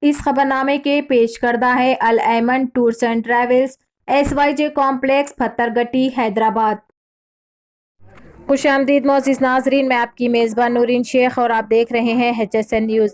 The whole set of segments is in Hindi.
इस खबरनामे के पेश करदा है Al Aiman tours and travels, SYJ complex, Pathergatti, Hyderabad. खुशामदीद मोअज़्ज़िज़ नाज़रीन, मैं आपकी मेज़बान नूरीन शेख और आप देख रहे हैं HSN news.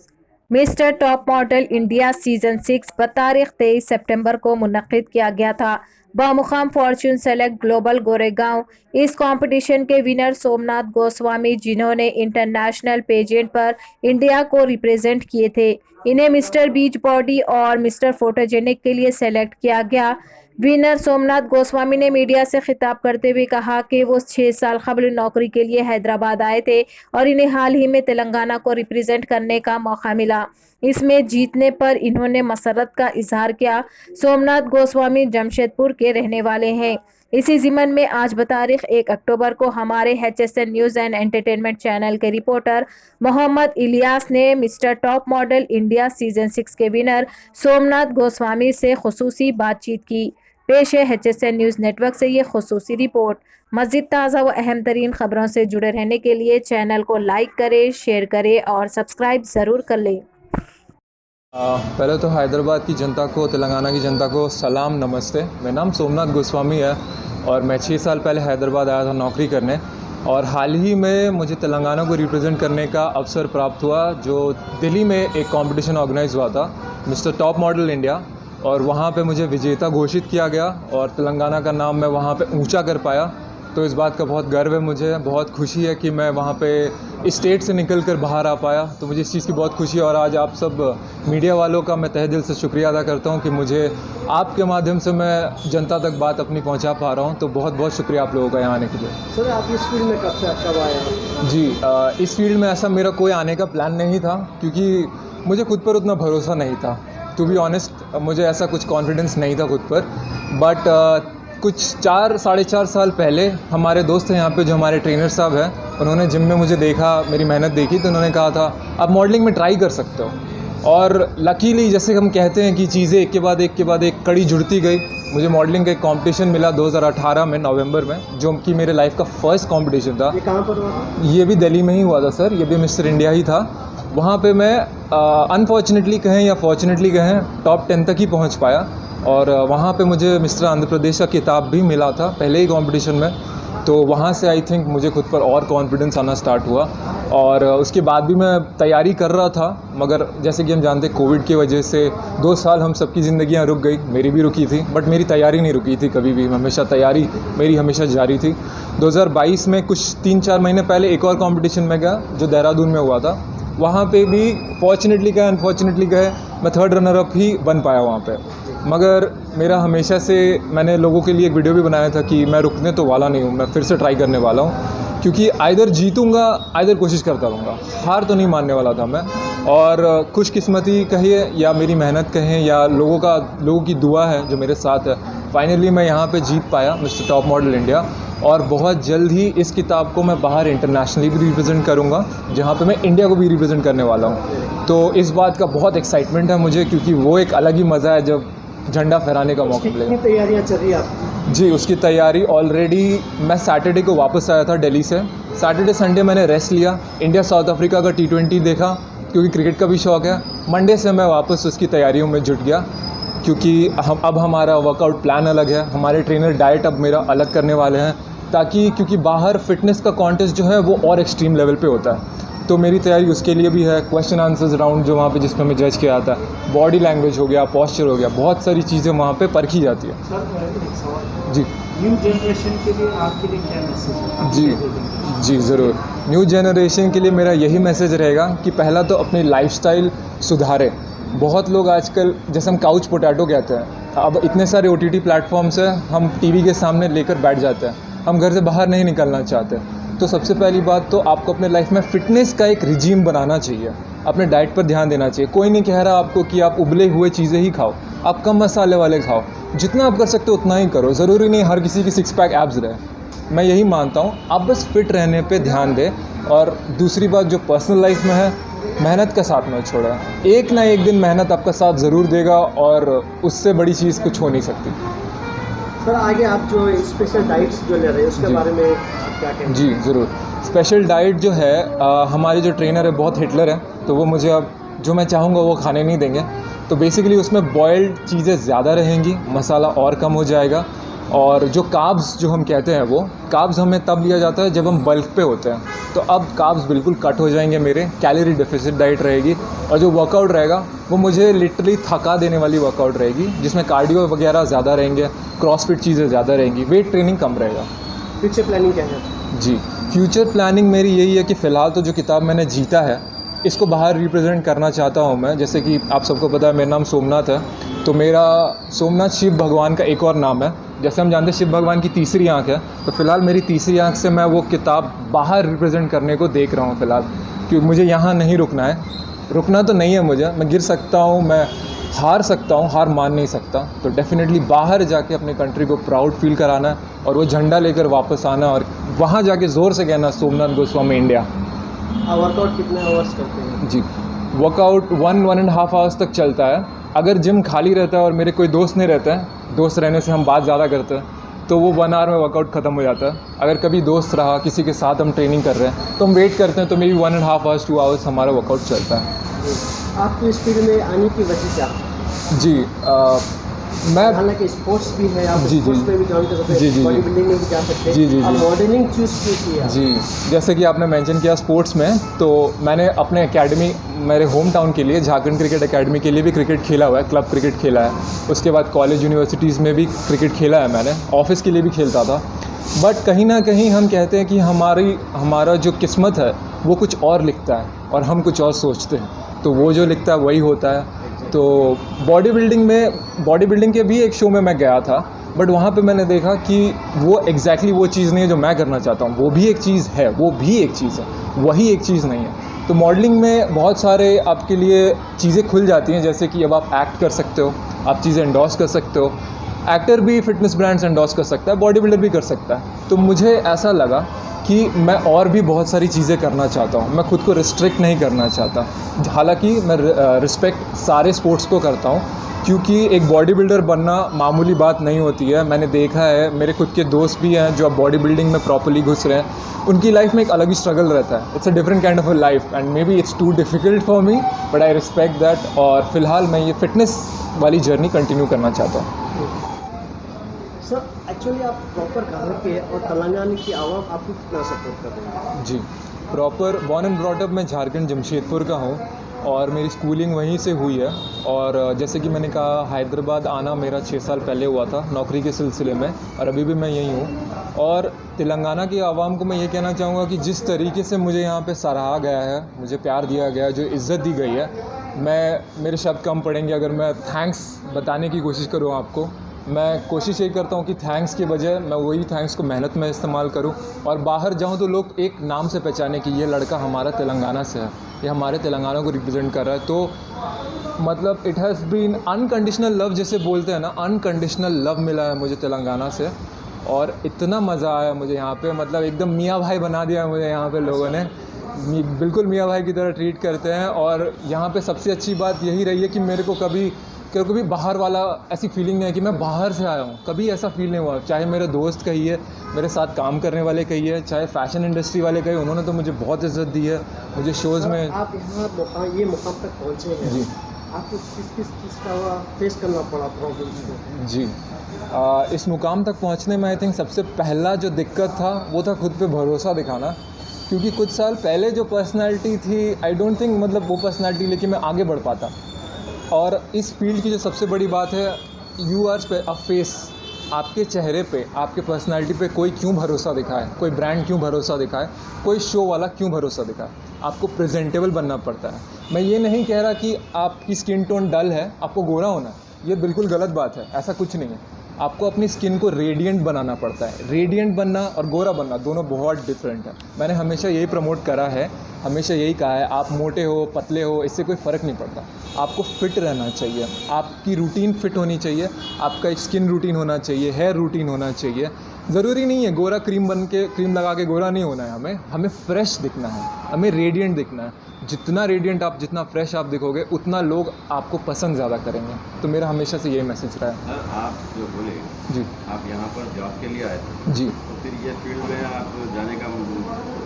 Mister top model India season 6 बतारीख 23 सितंबर को मुनक़्क़िद किया गया था बामुकाम फॉर्च्यून सेलेक्ट ग्लोबल गोरेगांव। इस कंपटीशन के विनर सोमनाथ गोस्वामी, जिन्होंने इंटरनेशनल पेजेंट पर इंडिया को रिप्रेजेंट किए थे, इन्हें मिस्टर बीच बॉडी और मिस्टर फोटोजेनिक के लिए सेलेक्ट किया गया। विनर सोमनाथ गोस्वामी ने मीडिया से खिताब करते हुए कहा कि वो 6 साल कबल नौकरी के लिए हैदराबाद आए थे और इन्हें हाल ही में तेलंगाना को रिप्रेजेंट करने का मौका मिला। इसमें जीतने पर इन्होंने मसरत का इजहार किया। सोमनाथ गोस्वामी जमशेदपुर के रहने वाले हैं। इसी ज़िमन में आज बतारीख 1 अक्टूबर को हमारे HSN news and entertainment channel के रिपोर्टर मोहम्मद इलियास ने mister top model India season 6 के विनर सोमनाथ गोस्वामी से खुसूसी बातचीत की। पेश है HSN न्यूज़ नेटवर्क से ये खुसूसी रिपोर्ट। मज़ीद ताज़ा व अहम तरीन खबरों से जुड़े रहने के लिए चैनल को लाइक करें, शेयर करें और सब्सक्राइब ज़रूर कर लें। पहले तो हैदराबाद की जनता को, तेलंगाना की जनता को सलाम, नमस्ते। मेरा नाम सोमनाथ गोस्वामी है और मैं 6 साल पहले हैदराबाद आया था नौकरी करने, और हाल ही में मुझे तेलंगाना को रिप्रेजेंट करने का अवसर प्राप्त हुआ, जो दिल्ली में एक कंपटीशन ऑर्गेनाइज हुआ था मिस्टर टॉप मॉडल इंडिया, और वहाँ पे मुझे विजेता घोषित किया गया और तेलंगाना का नाम मैं वहाँ पे ऊंचा कर पाया। तो इस बात का बहुत गर्व है, मुझे बहुत खुशी है कि मैं वहाँ पे इस स्टेट से निकल कर बाहर आ पाया। तो मुझे इस चीज़ की बहुत खुशी है और आज आप सब मीडिया वालों का मैं तहे दिल से शुक्रिया अदा करता हूँ कि मुझे आपके माध्यम से मैं जनता तक बात अपनी पहुँचा पा रहा हूँ। तो बहुत बहुत शुक्रिया आप लोगों का यहाँ आने के लिए। सर, आप इस फील्ड में कब आए? जी, इस फील्ड में ऐसा मेरा कोई आने का प्लान नहीं था, क्योंकि मुझे खुद पर उतना भरोसा नहीं था। टू बी ऑनेस्ट, मुझे ऐसा कुछ कॉन्फिडेंस नहीं था खुद पर। बट कुछ 4-4.5 साल पहले हमारे दोस्त हैं यहाँ पे, जो हमारे ट्रेनर साहब हैं, उन्होंने जिम में मुझे देखा, मेरी मेहनत देखी, तो उन्होंने कहा था आप मॉडलिंग में ट्राई कर सकते हो। और लकीली, जैसे हम कहते हैं कि चीज़ें एक के बाद एक कड़ी जुड़ती गई। मुझे मॉडलिंग का एक कंपटीशन मिला 2018 में नवंबर में, जो कि मेरे लाइफ का फर्स्ट कंपटीशन था। ये कहाँ पर हुआ था? ये भी दिल्ली में ही हुआ था सर, ये भी मिस्टर इंडिया ही था। वहाँ पे मैं अनफॉर्चुनेटली कहें या फॉर्चुनेटली कहें, टॉप 10 तक ही पहुँच पाया। और वहाँ पे मुझे मिस्टर आंध्र प्रदेश का खिताब भी मिला था पहले ही कंपटीशन में। तो वहाँ से आई थिंक मुझे खुद पर और कॉन्फिडेंस आना स्टार्ट हुआ। और उसके बाद भी मैं तैयारी कर रहा था, मगर जैसे कि हम जानते हैं कोविड की वजह से 2 साल हम सबकी ज़िंदगियाँ रुक गई, मेरी भी रुकी थी, बट मेरी तैयारी नहीं रुकी थी कभी भी। हमेशा तैयारी मेरी हमेशा जारी थी। 2022 में कुछ 3-4 महीने पहले एक और कॉम्पिटिशन में गया, जो देहरादून में हुआ था। वहाँ पे भी फॉर्चुनेटली कहे अनफॉर्चुनेटली कहे, मैं 3rd रनर अप ही बन पाया वहाँ पे। मगर मेरा हमेशा से, मैंने लोगों के लिए एक वीडियो भी बनाया था कि मैं रुकने तो वाला नहीं हूँ, मैं फिर से ट्राई करने वाला हूँ, क्योंकि आइदर जीतूँगा आइदर कोशिश करता रहूँगा, हार तो नहीं मानने वाला था मैं। और खुशकिस्मती कहिए या मेरी मेहनत कहें या लोगों की दुआ है जो मेरे साथ है, फाइनली मैं यहाँ पे जीत पाया मिस्टर टॉप मॉडल इंडिया। और बहुत जल्द ही इस किताब को मैं बाहर इंटरनेशनली भी रिप्रेजेंट करूँगा, जहाँ पे मैं इंडिया को भी रिप्रेजेंट करने वाला हूँ। तो इस बात का बहुत एक्साइटमेंट है मुझे, क्योंकि वो एक अलग ही मज़ा है जब झंडा फहराने का मौका मिलेगा। कितनी तैयारियां चल रही हैं आपकी? जी, उसकी तैयारी ऑलरेडी, मैं सैटरडे को वापस आया था दिल्ली से। सैटरडे संडे मैंने रेस्ट लिया, इंडिया साउथ अफ्रीका का T20 देखा, क्योंकि क्रिकेट का भी शौक़ है। मंडे से मैं वापस उसकी तैयारियों में जुट गया, क्योंकि अब हमारा वर्कआउट प्लान अलग है, हमारे ट्रेनर डाइट अब मेरा अलग करने वाले हैं, ताकि क्योंकि बाहर फिटनेस का कॉन्टेस्ट जो है वो और एक्सट्रीम लेवल पे होता है। तो मेरी तैयारी उसके लिए भी है। क्वेश्चन आंसर्स राउंड जो वहाँ पे जिसमें मैं जज किया जाता है, बॉडी लैंग्वेज हो गया, पॉस्चर हो गया, बहुत सारी चीज़ें वहाँ पे परखी जाती है। सर, एक सवाल। जी न्यू जनरेशन के लिए आपके लिए क्या मैसेज है? जी ज़रूर। न्यू जनरेशन के लिए मेरा यही मैसेज रहेगा कि पहला तो अपनी लाइफस्टाइल सुधारें। बहुत लोग आजकल, जैसे हम काउच पोटैटो कहते हैं, अब इतने सारे OTT प्लेटफॉर्म्स हैं, हम टीवी के सामने लेकर बैठ जाते हैं, हम घर से बाहर नहीं निकलना चाहते। तो सबसे पहली बात तो आपको अपने लाइफ में फ़िटनेस का एक रिजीम बनाना चाहिए, अपने डाइट पर ध्यान देना चाहिए। कोई नहीं कह रहा आपको कि आप उबले हुए चीज़ें ही खाओ, आप कम मसाले वाले खाओ, जितना आप कर सकते हो उतना ही करो। ज़रूरी नहीं हर किसी की 6 पैक एब्स रहे। मैं यही मानता हूँ, आप बस फिट रहने पे ध्यान दें। और दूसरी बात जो पर्सनल लाइफ में है, मेहनत का साथ में छोड़ा, एक ना एक दिन मेहनत आपका साथ ज़रूर देगा, और उससे बड़ी चीज़ कुछ हो नहीं सकती। सर, आगे आप जो स्पेशल डाइट्स जो ले रहे हैं उसके बारे में क्या कहेंगे? जी ज़रूर। स्पेशल डाइट जो है, हमारे जो ट्रेनर है बहुत हिटलर है, तो वो मुझे अब जो मैं चाहूँगा वो खाने नहीं देंगे। तो बेसिकली उसमें बॉइल्ड चीज़ें ज़्यादा रहेंगी, मसाला और कम हो जाएगा। और जो कार्ब्स जो हम कहते हैं, वो कार्ब्स हमें तब लिया जाता है जब हम बल्क पे होते हैं। तो अब कार्ब्स बिल्कुल कट हो जाएंगे मेरे, कैलोरी डेफिसिट डाइट रहेगी। और जो वर्कआउट रहेगा वो मुझे लिटरली थका देने वाली वर्कआउट रहेगी, जिसमें कार्डियो वगैरह ज़्यादा रहेंगे, क्रॉसफिट चीज़ें ज़्यादा रहेंगी, वेट ट्रेनिंग कम रहेगा। फ्यूचर प्लानिंग क्या है? जी, फ्यूचर प्लानिंग मेरी यही है कि फ़िलहाल तो जो किताब मैंने जीता है इसको बाहर रिप्रेजेंट करना चाहता हूँ मैं। जैसे कि आप सबको पता है मेरा नाम सोमनाथ है, तो मेरा सोमनाथ शिव भगवान का एक और नाम है। जैसे हम जानते हैं शिव भगवान की तीसरी आँख है, तो फ़िलहाल मेरी तीसरी आँख से मैं वो किताब बाहर रिप्रेजेंट करने को देख रहा हूँ फ़िलहाल, क्योंकि मुझे यहाँ नहीं रुकना है। रुकना तो नहीं है मुझे, मैं गिर सकता हूँ, मैं हार सकता हूँ, हार मान नहीं सकता। तो डेफ़िनेटली बाहर जाके अपने कंट्री को प्राउड फील कराना है और वो झंडा लेकर वापस आना और वहाँ जाके ज़ोर से कहना सोमनाथ गोस्वामी इंडिया। वर्कआउट कितने आवर्स करते हैं? जी, वर्कआउट 1-1.5 आवर्स तक चलता है। अगर जिम खाली रहता है और मेरे कोई दोस्त नहीं रहता है, दोस्त रहने से हम बात ज़्यादा करते हैं, तो वो 1 आवर में वर्कआउट ख़त्म हो जाता है। अगर कभी दोस्त रहा, किसी के साथ हम ट्रेनिंग कर रहे हैं, तो हम वेट करते हैं, तो मेबी 1.5 आवर्स 2 आवर्स हमारा वर्कआउट चलता है। आपको इस फील्ड में आने की वजह क्या? जी, मैं हालांकि स्पोर्ट्स भी है, आप जी, स्पोर्ट्स जी। में भी जॉइन कर सकते जी, हैं, जी, बॉडी जी। बिल्डिंग में भी जा सकते हैं। जी, जी, आप जी। मॉडलिंग चूज़ क्यों किया? जी, जैसे कि आपने मेंशन किया स्पोर्ट्स में, तो मैंने अपने एकेडमी, मेरे होम टाउन के लिए झारखंड क्रिकेट एकेडमी के लिए भी क्रिकेट खेला हुआ है, क्लब क्रिकेट खेला है। उसके बाद कॉलेज यूनिवर्सिटीज़ में भी क्रिकेट खेला है मैंने, ऑफिस के लिए भी खेलता था। बट कहीं ना कहीं हम कहते हैं कि हमारा जो किस्मत है वो कुछ और लिखता है और हम कुछ और सोचते हैं, तो वो जो लिखता है वही होता है। तो बॉडी बिल्डिंग के भी एक शो में मैं गया था, बट वहाँ पे मैंने देखा कि वो एग्जैक्टली वो चीज़ नहीं है जो मैं करना चाहता हूँ। वो भी एक चीज़ है, वो भी एक चीज़ है, वही एक चीज़ नहीं है। तो मॉडलिंग में बहुत सारे आपके लिए चीज़ें खुल जाती हैं, जैसे कि अब आप एक्ट कर सकते हो, आप चीज़ें एंडोर्स कर सकते हो। एक्टर भी फिटनेस ब्रांड्स एंडोर्स कर सकता है, बॉडी बिल्डर भी कर सकता है। तो मुझे ऐसा लगा कि मैं और भी बहुत सारी चीज़ें करना चाहता हूँ, मैं खुद को रिस्ट्रिक्ट नहीं करना चाहता। हालांकि मैं रिस्पेक्ट सारे स्पोर्ट्स को करता हूँ, क्योंकि एक बॉडी बिल्डर बनना मामूली बात नहीं होती है। मैंने देखा है, मेरे खुद के दोस्त भी हैं जो अब बॉडी बिल्डिंग में प्रॉपर्ली घुस रहे हैं, उनकी लाइफ में एक अलग ही स्ट्रगल रहता है। It's a different kind of a life and maybe it's too difficult for me, but I respect that. और फिलहाल मैं ये फिटनेस वाली जर्नी कंटिन्यू करना चाहता हूँ। सर, एक्चुअली आप प्रॉपर कहाँ के और तेलंगाना की आवाम आपको कितना सपोर्ट कर रही है? जी, proper born and brought up मैं झारखंड जमशेदपुर का हूँ और मेरी स्कूलिंग वहीं से हुई है। और जैसे कि मैंने कहा, हैदराबाद आना मेरा 6 साल पहले हुआ था नौकरी के सिलसिले में, और अभी भी मैं यहीं हूँ। और तेलंगाना की आवाम को मैं ये कहना चाहूँगा कि जिस तरीके से मुझे यहाँ पे सराहा गया है, मुझे प्यार दिया गया है, जो इज़्ज़त दी गई है, मेरे शब्द कम पड़ेंगे अगर मैं थैंक्स बताने की कोशिश करूँ आपको। मैं कोशिश यही करता हूँ कि थैंक्स की बजाय मैं वही थैंक्स को मेहनत में इस्तेमाल करूँ, और बाहर जाऊँ तो लोग एक नाम से पहचाने कि ये लड़का हमारा तेलंगाना से है, ये हमारे तेलंगाना को रिप्रेजेंट कर रहा है। तो मतलब it has been unconditional love, जैसे बोलते हैं ना, अनकंडीशनल लव मिला है मुझे तेलंगाना से। और इतना मज़ा आया मुझे यहाँ पे, मतलब एकदम मियाँ भाई बना दिया मुझे यहाँ पे लोगों ने, बिल्कुल मियाँ भाई की तरह ट्रीट करते हैं। और यहाँ पे सबसे अच्छी बात यही रही है कि मेरे को कभी बाहर वाला ऐसी फीलिंग नहीं है कि मैं बाहर से आया हूँ, कभी ऐसा फील नहीं हुआ। चाहे मेरे दोस्त कहिए, मेरे साथ काम करने वाले कहिए, चाहे फैशन इंडस्ट्री वाले कहिए, उन्होंने तो मुझे बहुत इज़्ज़त दी है मुझे शोज़ में। आप यहाँ ये मुकाम तक पहुँचे हैं जी, आपको किस चीज़ का फेस करना पड़ा प्रॉब्लम्स को? जी, इस मुकाम तक पहुंचने में आई थिंक सबसे पहला जो दिक्कत था वो था खुद पे भरोसा दिखाना। क्योंकि कुछ साल पहले जो पर्सनालिटी थी, आई डोंट थिंक मतलब वो पर्सनालिटी लेके मैं आगे बढ़ पाता। और इस फील्ड की जो सबसे बड़ी बात है, यू आर अ फेस, आपके चेहरे पे, आपके पर्सनालिटी पे कोई क्यों भरोसा दिखाए, कोई ब्रांड क्यों भरोसा दिखाए, कोई शो वाला क्यों भरोसा दिखाए। आपको प्रेजेंटेबल बनना पड़ता है। मैं ये नहीं कह रहा कि आपकी स्किन टोन डल है, आपको गोरा होना है, ये बिल्कुल गलत बात है, ऐसा कुछ नहीं है। आपको अपनी स्किन को रेडिएंट बनाना पड़ता है। रेडिएंट बनना और गोरा बनना दोनों बहुत डिफरेंट है। मैंने हमेशा यही प्रमोट करा है, हमेशा यही कहा है, आप मोटे हो पतले हो इससे कोई फ़र्क नहीं पड़ता, आपको फ़िट रहना चाहिए, आपकी रूटीन फ़िट होनी चाहिए, आपका एक स्किन रूटीन होना चाहिए, हेयर रूटीन होना चाहिए। ज़रूरी नहीं है गोरा क्रीम लगा के गोरा नहीं होना है, हमें फ्रेश दिखना है, हमें रेडिएंट दिखना है। जितना रेडिएंट आप, जितना फ्रेश आप दिखोगे, उतना लोग आपको पसंद ज़्यादा करेंगे। तो मेरा हमेशा से यही मैसेज रहा है। सर, आप जो बोले, जी, आप यहाँ पर जॉब के लिए आए थे, जी, तो फिर ये फील्ड में आप जाने का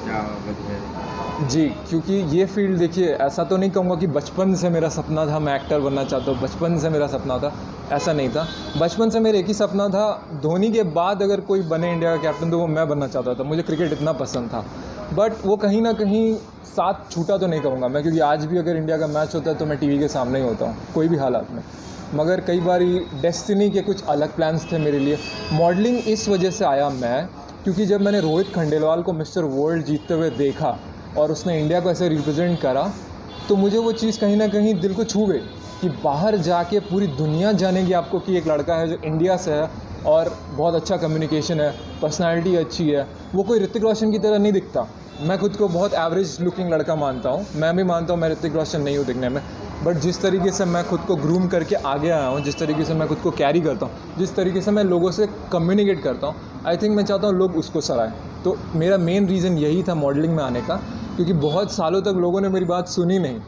क्या वजह है? जी, क्योंकि ये फ़ील्ड देखिए, ऐसा तो नहीं कहूँगा कि बचपन से मेरा सपना था मैं एक्टर बनना चाहता हूँ, बचपन से मेरा सपना था, ऐसा नहीं था। बचपन से मेरा एक ही सपना था, धोनी के बाद अगर कोई बने इंडिया का कैप्टन तो वो मैं बनना चाहता था। मुझे क्रिकेट इतना पसंद था, बट वो कहीं न कहीं साथ छूटा तो नहीं कहूँगा मैं, क्योंकि आज भी अगर इंडिया का मैच होता है तो मैं टीवी के सामने ही होता हूँ, कोई भी हालात में। मगर कई बारी डेस्टिनी के कुछ अलग प्लान्स थे मेरे लिए। मॉडलिंग इस वजह से आया मैं, क्योंकि जब मैंने रोहित खंडेलवाल को मिस्टर वर्ल्ड जीतते हुए देखा और उसने इंडिया को ऐसे रिप्रेजेंट करा, तो मुझे वो चीज़ कहीं ना कहीं दिल को छू गई कि बाहर जाके पूरी दुनिया जानेगी आपको कि एक लड़का है जो इंडिया से है और बहुत अच्छा कम्युनिकेशन है, पर्सनालिटी अच्छी है। वो कोई ऋतिक रोशन की तरह नहीं दिखता। मैं खुद को बहुत एवरेज लुकिंग लड़का मानता हूँ, मैं भी मानता हूँ मैं ऋतिक रोशन नहीं हूँ दिखने में, बट जिस तरीके से मैं खुद को ग्रूम करके आगे आया हूँ, जिस तरीके से मैं खुद को कैरी करता हूँ, जिस तरीके से मैं लोगों से कम्युनिकेट करता हूँ, आई थिंक मैं चाहता हूँ लोग उसको सराहें। तो मेरा मेन रीज़न यही था मॉडलिंग में आने का, क्योंकि बहुत सालों तक लोगों ने मेरी बात सुनी नहीं।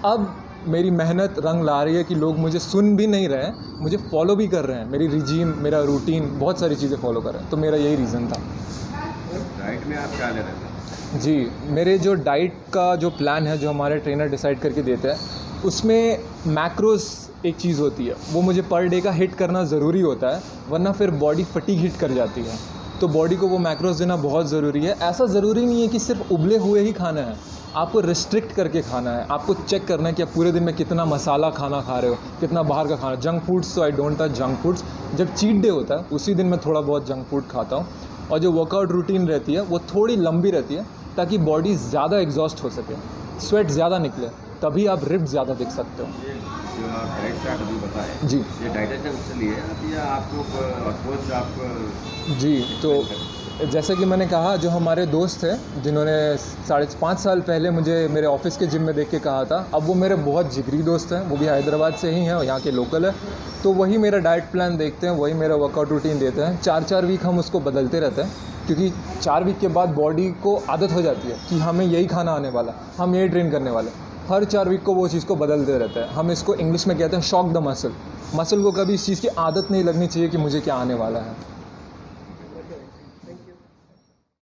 अब मेरी मेहनत रंग ला रही है कि लोग मुझे सुन भी नहीं रहे हैं, मुझे फॉलो भी कर रहे हैं, मेरी रिजीम, मेरा रूटीन, बहुत सारी चीज़ें फॉलो कर रहे हैं। तो मेरा यही रीज़न था। डाइट में आप क्या ले रहे थे? जी, मेरे जो डाइट का जो प्लान है, जो हमारे ट्रेनर डिसाइड करके देते हैं, उसमें मैक्रोस एक चीज़ होती है, वो मुझे पर डे का हिट करना ज़रूरी होता है, वरना फिर बॉडी फटीग हिट कर जाती है। तो बॉडी को वो मैक्रोस देना बहुत ज़रूरी है। ऐसा ज़रूरी नहीं है कि सिर्फ उबले हुए ही खाना है, आपको रिस्ट्रिक्ट करके खाना है। आपको चेक करना है कि आप पूरे दिन में कितना मसाला खाना खा रहे हो, कितना बाहर का खाना। जंक फूड्स तो I don't touch junk foods. जब चीट डे होता है उसी दिन मैं थोड़ा बहुत जंक फूड खाता हूँ, और जो वर्कआउट रूटीन रहती है वो थोड़ी लंबी रहती है, ताकि बॉडी ज़्यादा एग्जॉस्ट हो सके, स्वेट ज़्यादा निकले, तभी आप रिप्ड ज़्यादा दिख सकते हो। ये जो आप डाइट चार्ट अभी बताएं, जी ये डाइटिशियन से लिए हैं या आपको अप्रोच आप? जी, तो जैसे कि मैंने कहा, जो हमारे दोस्त हैं जिन्होंने 5.5 साल पहले मुझे मेरे ऑफिस के जिम में देख के कहा था, अब वो मेरे बहुत जिगरी दोस्त हैं, वो भी हैदराबाद से ही हैं और यहाँ के लोकल है। तो वही मेरा डाइट प्लान देखते हैं, वही मेरा वर्कआउट रूटीन देते हैं। 4-4 वीक हम उसको बदलते रहते हैं, क्योंकि 4 वीक के बाद बॉडी को आदत हो जाती है कि हमें यही खाना आने वाला, हम यही ट्रेन करने वाले। हर 4 वीक को वो चीज़ को बदलते रहते हैं। हम इसको इंग्लिश में कहते हैं शॉक द मसल। मसल को कभी इस चीज़ की आदत नहीं लगनी चाहिए कि मुझे क्या आने वाला है।